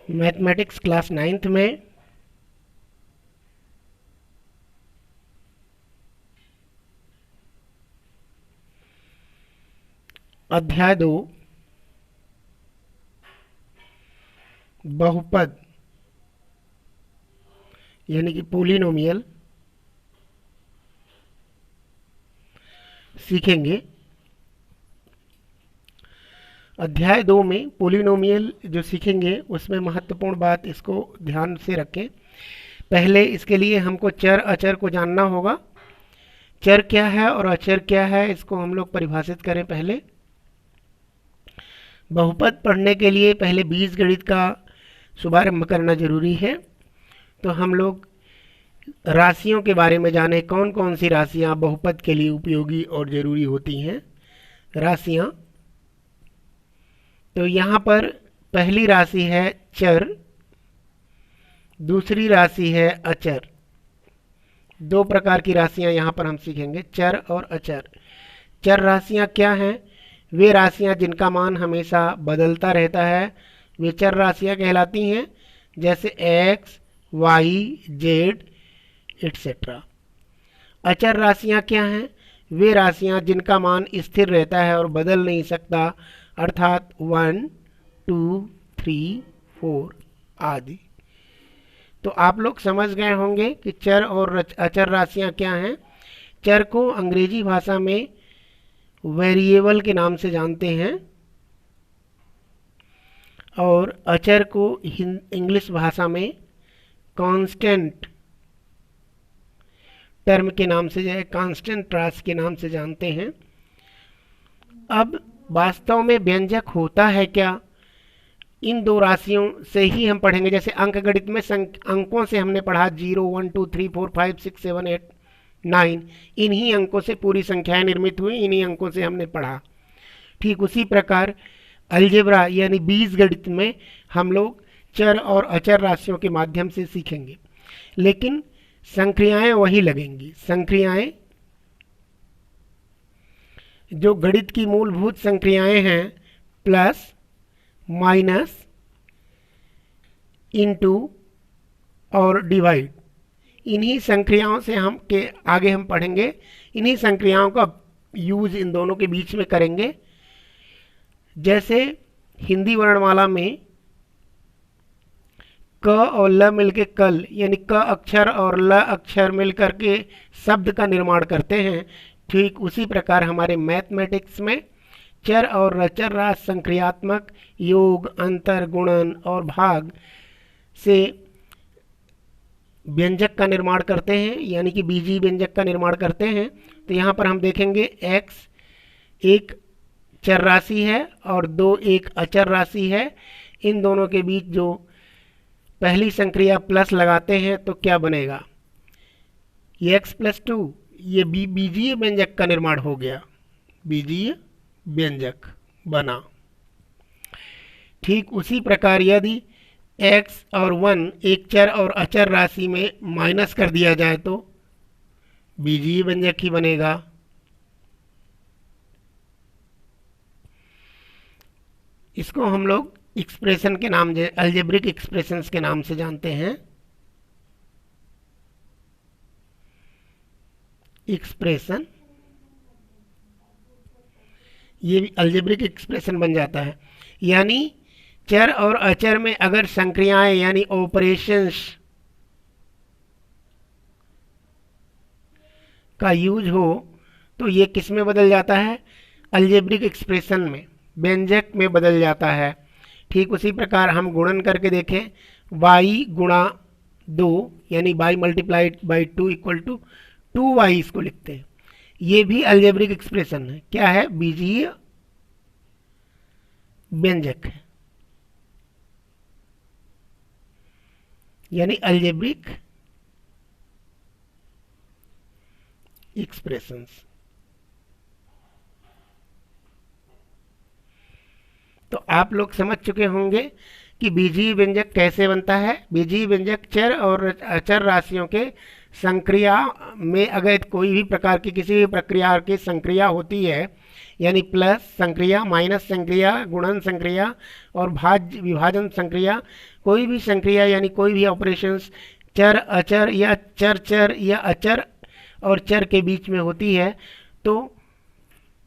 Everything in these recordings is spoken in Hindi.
मैथमेटिक्स क्लास 9th में अध्याय 2 बहुपद यानी कि पोलिनोमियल सीखेंगे। अध्याय 2 में पोलिनोमियल जो सीखेंगे उसमें महत्वपूर्ण बात इसको ध्यान से रखें। पहले इसके लिए हमको चर अचर को जानना होगा। चर क्या है और अचर क्या है इसको हम लोग परिभाषित करें। पहले बहुपद पढ़ने के लिए पहले बीजगणित का शुभारंभ करना जरूरी है। तो हम लोग राशियों के बारे में जाने, कौन कौन सी राशियां बहुपद के लिए उपयोगी और जरूरी होती हैं। राशियां, तो यहाँ पर पहली राशि है चर, दूसरी राशि है अचर। दो प्रकार की राशियां यहाँ पर हम सीखेंगे, चर और अचर। चर राशियां क्या हैं? वे राशियां जिनका मान हमेशा बदलता रहता है, वे चर राशियां कहलाती हैं, जैसे x, y, z एटसेट्रा। अचर राशियां क्या हैं? वे राशियां जिनका मान स्थिर रहता है और बदल नहीं सकता, अर्थात 1, 2, 3, 4 आदि। तो आप लोग समझ गए होंगे कि चर और अचर राशियां क्या हैं। चर को अंग्रेजी भाषा में वेरिएबल के नाम से जानते हैं और अचर को इंग्लिश भाषा में कांस्टेंट टर्म के नाम से, कांस्टेंट राशि के नाम से जानते हैं। अब वास्तव में व्यंजक होता है क्या, इन दो राशियों से ही हम पढ़ेंगे। जैसे अंकगणित में अंकों से हमने पढ़ा 0, 1, 2, 3, 4, 5, 6, 7, 8, 9, इन्हीं अंकों से पूरी संख्याएं निर्मित हुई, इन्हीं अंकों से हमने पढ़ा। ठीक उसी प्रकार अलजेब्रा यानी बीजगणित में हम लोग चर और अचर राशियों के माध्यम से सीखेंगे, लेकिन संक्रियाएं वही लगेंगी। संक्रियाएं जो गणित की मूलभूत संक्रियाएं हैं, प्लस, माइनस, इनटू और डिवाइड, इन्हीं संक्रियाओं से हम आगे हम पढ़ेंगे। इन्हीं संक्रियाओं का यूज इन दोनों के बीच में करेंगे। जैसे हिंदी वर्णमाला में क और ल मिलके कल, यानी क अक्षर और ल अक्षर मिलकर के शब्द का निर्माण करते हैं, ठीक उसी प्रकार हमारे मैथमेटिक्स में चर और अचर राशि संक्रियात्मक योग, अंतर, गुणन और भाग से व्यंजक का निर्माण करते हैं, यानी कि बीजीय व्यंजक का निर्माण करते हैं। तो यहाँ पर हम देखेंगे x एक चर राशि है और 2 एक अचर राशि है। इन दोनों के बीच जो पहली संक्रिया प्लस लगाते हैं तो क्या बनेगा, ये x + 2, ये बीजीय व्यंजक का निर्माण हो गया, बीजीय व्यंजक बना। ठीक उसी प्रकार यदि x और 1 एक चर और अचर राशि में माइनस कर दिया जाए तो बीजीय व्यंजक ही बनेगा। इसको हम लोग एक्सप्रेशन के नाम, अलजेब्रिक एक्सप्रेशंस के नाम से जानते हैं। एक्सप्रेशन, ये भी अलजेब्रिक एक्सप्रेशन बन जाता है। यानी चर और अचर में अगर संक्रियाएं यानी ऑपरेशंस का यूज हो तो ये किस में बदल जाता है, अलजेब्रिक एक्सप्रेशन में, व्यंजक में बदल जाता है। ठीक उसी प्रकार हम गुणन करके देखें, y गुणा 2 यानी y multiplied by 2 equal to 2y, इसको लिखते हैं। ये भी अलजेब्रिक एक्सप्रेशन है। क्या है, बीजीय व्यंजक है, यानी अलजेब्रिक एक्सप्रेशंस। तो आप लोग समझ चुके होंगे कि बीजीय व्यंजक कैसे बनता है। बीजीय व्यंजक चर और अचर राशियों के संक्रिया में अगर कोई भी प्रकार की किसी भी प्रक्रिया की संक्रिया होती है, यानी प्लस संक्रिया, माइनस संक्रिया, गुणन संक्रिया और भाज्य विभाजन संक्रिया, कोई भी संक्रिया यानी कोई भी ऑपरेशंस चर अचर या चर चर या अचर और चर के बीच में होती है तो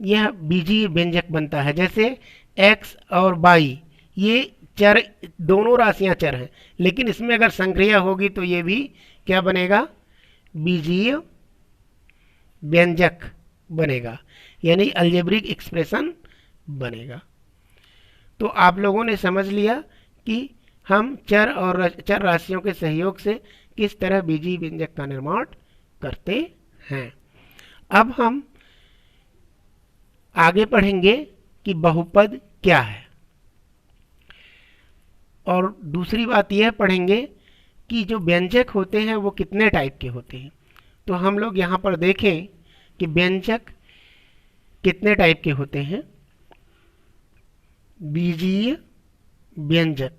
यह बीजीय व्यंजक बनता है। जैसे x और y ये चर, दोनों राशियां चर हैं, लेकिन इसमें अगर संक्रिया होगी तो ये भी क्या बनेगा, बीजीय व्यंजक बनेगा, यानी अलजेब्रिक एक्सप्रेशन बनेगा। तो आप लोगों ने समझ लिया कि हम चर और चर राशियों के सहयोग से किस तरह बीजीय व्यंजक का निर्माण करते हैं। अब हम आगे पढ़ेंगे कि बहुपद क्या है, और दूसरी बात यह पढ़ेंगे कि जो व्यंजक होते हैं वो कितने टाइप के होते हैं। तो हम लोग यहाँ पर देखें कि व्यंजक कितने टाइप के होते हैं। बीजीय व्यंजक,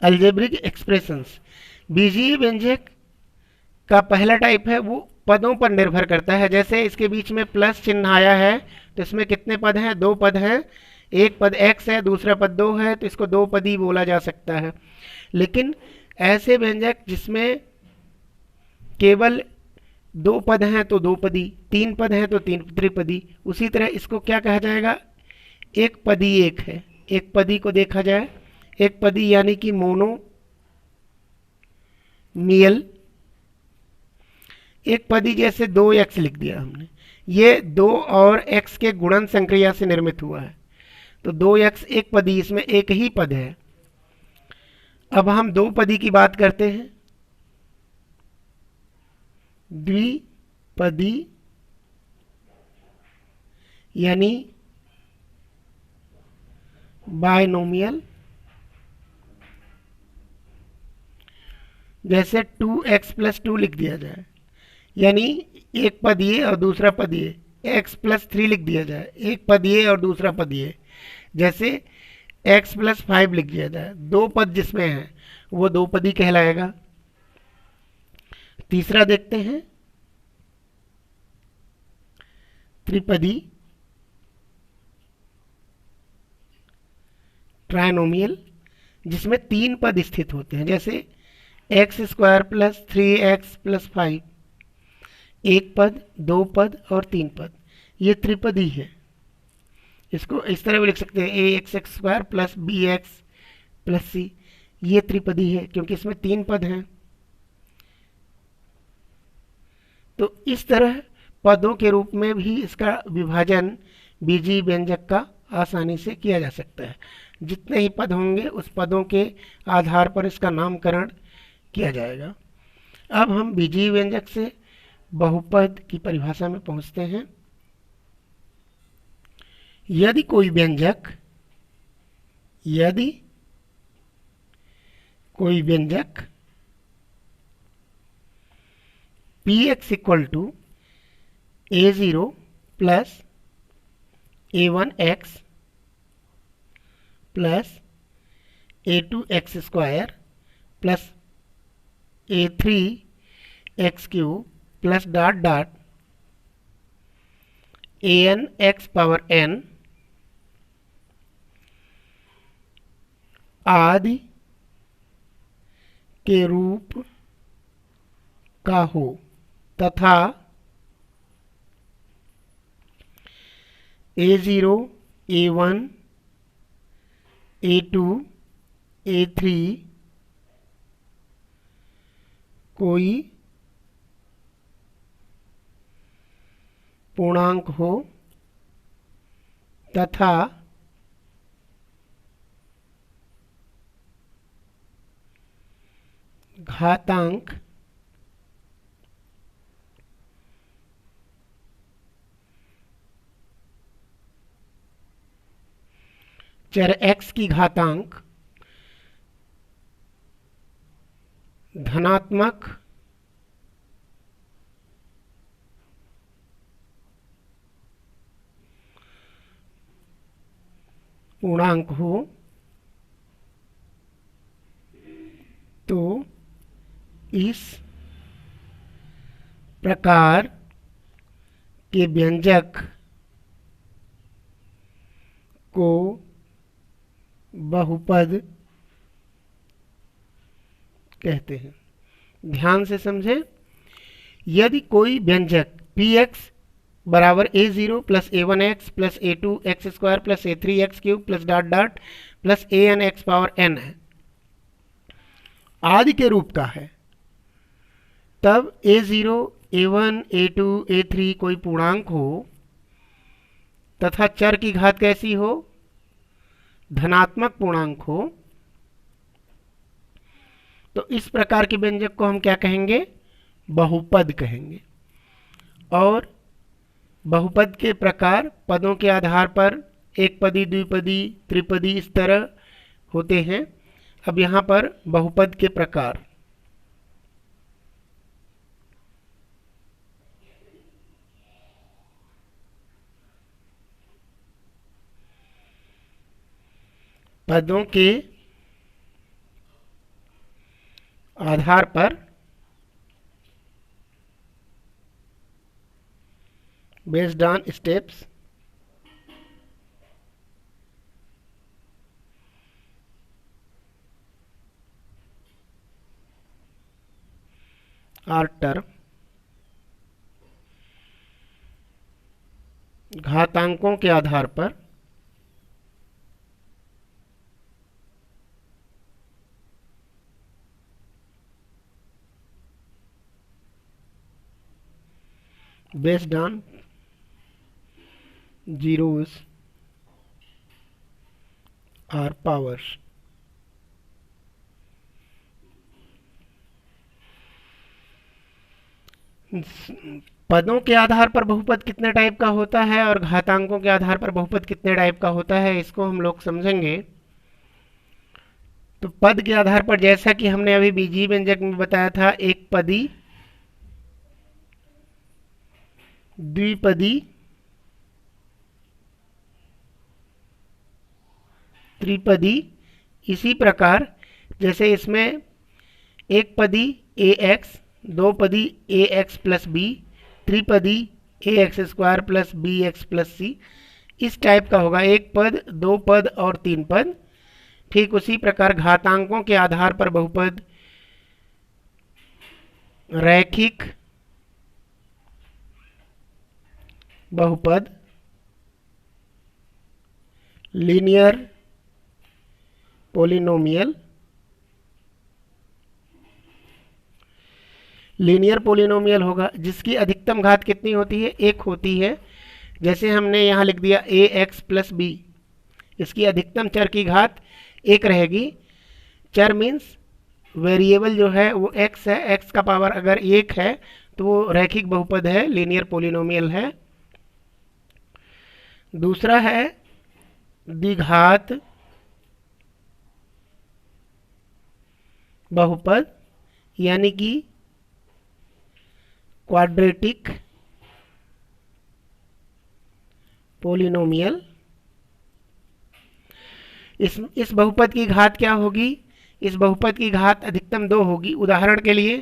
अलजेब्रिक एक्सप्रेशंस। बीजीय व्यंजक का पहला टाइप है वो पदों पर निर्भर करता है। जैसे इसके बीच में प्लस चिन्ह आया है तो इसमें कितने पद हैं, दो पद हैं। एक पद x है, दूसरा पद 2 है, तो इसको दो पदी बोला जा सकता है। लेकिन ऐसे व्यंजक जिसमें केवल दो पद हैं तो दो पदी, तीन पद हैं तो तीन त्रिपदी, उसी तरह इसको क्या कहा जाएगा, एक पदी एक है। एक पदी को देखा जाए, एक पदी यानी कि मोनो मियल। एक पदी जैसे 2x लिख दिया हमने, ये 2 और x के गुणन संक्रिया से निर्मित हुआ है, तो 2x एक पदी, इसमें एक ही पद है। अब हम दो पदी की बात करते हैं, द्विपदी यानी बायनोमियल। जैसे 2x + 2 लिख दिया जाए, यानी एक पद ये और दूसरा पद ये। x + 3 लिख दिया जाए, एक पद ये और दूसरा पद ये। जैसे x + 5 लिख दिया जाए, दो पद जिसमें है वो दो पदी कहलाएगा। तीसरा देखते हैं, त्रिपदी ट्राइनोमियल, जिसमें तीन पद स्थित होते हैं। जैसे x² + 3x + 5, एक पद, दो पद और तीन पद, ये त्रिपदी है। इसको इस तरह भी लिख सकते हैं, ax² + bx + c, ये त्रिपदी है क्योंकि इसमें तीन पद हैं। तो इस तरह पदों के रूप में भी इसका विभाजन बीजीय व्यंजक का आसानी से किया जा सकता है। जितने ही पद होंगे उस पदों के आधार पर इसका नामकरण किया जाएगा। अब हम बीजीय व्यंजक से बहुपद की परिभाषा में पहुंचते हैं। यदि कोई व्यंजक px = a0 + a1x + a2x² + a3x³ + ... anx⁻n आदि के रूप का हो तथा a0, a1, a2, a3 कोई पूर्णांक हो तथा घातांक चर x की घातांक धनात्मक पूर्णांक हो इस प्रकार के व्यंजक को बहुपद कहते हैं। ध्यान से समझें, यदि कोई व्यंजक px बराबर a0 plus a1x plus a2x square plus a3x cube plus dot dot plus an x power n है, आदि के रूप का है, तब a0, a1, a2, a3 कोई पूर्णांक हो तथा चर की घात कैसी हो, धनात्मक पूर्णांक हो, तो इस प्रकार के व्यंजक को हम क्या कहेंगे, बहुपद कहेंगे। और बहुपद के प्रकार पदों के आधार पर एक पदी, द्विपदी, त्रिपदी इस तरह होते हैं। अब यहाँ पर बहुपद के प्रकार, पदों के आधार पर बेस्ड ऑन स्टेप्स और टर्म, घातांकों के आधार पर based on zeros or powers। पदों के आधार पर बहुपद कितने टाइप का होता है और घातांकों के आधार पर बहुपद कितने टाइप का होता है, इसको हम लोग समझेंगे। तो पद के आधार पर, जैसा कि हमने अभी बीजीय व्यंजक में बताया था, एक पदी, द्विपदी, त्रिपदी, इसी प्रकार जैसे इसमें एक पदी ax, दो पदी ax प्लस बी, त्रिपदी ax square plus B X plus C, इस टाइप का होगा एक पद, दो पद और तीन पद। ठीक उसी प्रकार घातांकों के आधार पर बहुपद रैखिक बहुपद, लीनियर पोलिनोमियल, लीनियर पोलिनोमियल होगा जिसकी अधिकतम घात कितनी होती है, एक होती है। जैसे हमने यहाँ लिख दिया ax प्लस बी, इसकी अधिकतम चर की घात एक रहेगी। चर मीन्स वेरिएबल जो है वो x है, x का पावर अगर एक है तो वो रैखिक बहुपद है, लीनियर पोलिनोमियल है। दूसरा है द्विघात बहुपद, यानी कि क्वाड्रेटिक पोलिनोमियल। इस बहुपद की घात क्या होगी, इस बहुपद की घात अधिकतम दो होगी। उदाहरण के लिए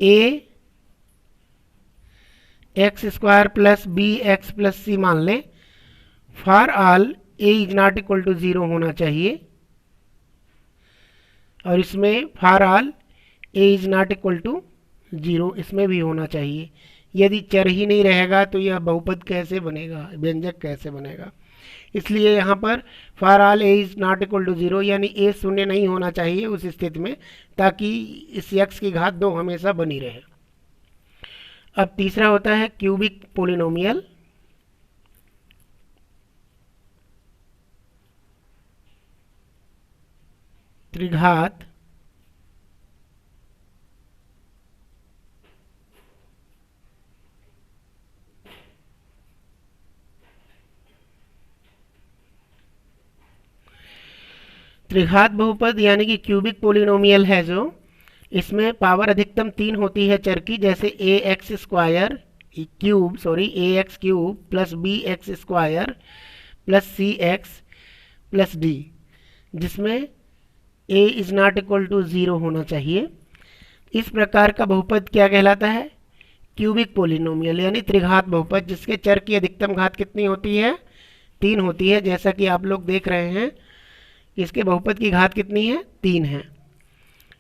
a X square plus B X plus C मान लें, for all a is not equal to 0 होना चाहिए, और इसमें for all a is not equal to 0 इसमें भी होना चाहिए। यदि चर ही नहीं रहेगा तो यह बहुपद कैसे बनेगा, व्यंजक कैसे बनेगा। इसलिए यहाँ पर for all a is not equal to 0 यानी a शून्य नहीं होना चाहिए उस स्थिति में, ताकि इस x की घात 2 हमेशा बनी रहे। अब तीसरा होता है क्यूबिक पोलिनोमियल। त्रिघात त्रिघात बहुपद यानी कि क्यूबिक पोलिनोमियल है जो, इसमें पावर अधिकतम 3 होती है चर की, जैसे A X square cube A X cube plus B X square plus C X plus D, जिसमें a is not equal to 0 होना चाहिए। इस प्रकार का बहुपद क्या कहलाता है? क्यूबिक पोलिनोमियल यानी त्रिघात बहुपद, जिसके चर की अधिकतम घात कितनी होती है? 3 होती है। जैसा कि आप लोग देख रहे हैं, इसके बहुपद की घात कितनी है? 3 है।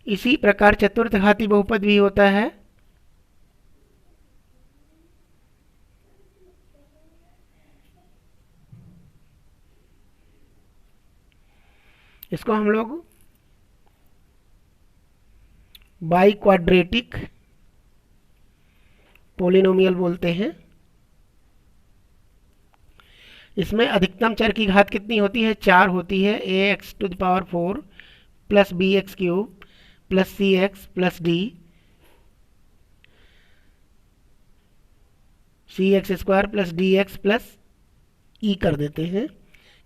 इसी प्रकार चतुर्थ घाती बहुपद भी होता है। इसको हम लोग बाई क्वाड्रेटिक पोलिनोमियल बोलते हैं। इसमें अधिकतम चर की घात कितनी होती है? 4 होती है। ax⁴ plus bx³ plus cx plus d cx² plus dx plus E कर देते हैं,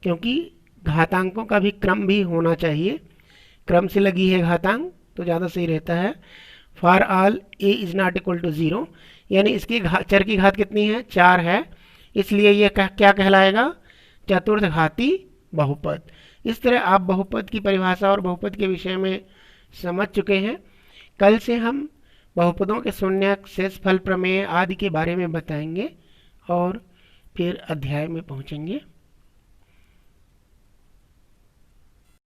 क्योंकि घातांकों का भी क्रम भी होना चाहिए। क्रम से लगी है घातांक तो ज़्यादा सही रहता है। For all a is not equal to 0, यानी इसकी चर की घात कितनी है? 4 है। इसलिए यह क्या कहलाएगा? चतुर्थ घाती बहुपद। इस तरह आप बहुपद की परिभाषा और बहुपद के विषय में समझ चुके हैं। कल से हम बहुपदों के शून्यक, शेषफल प्रमेय आदि के बारे में बताएंगे और फिर अध्याय में पहुंचेंगे।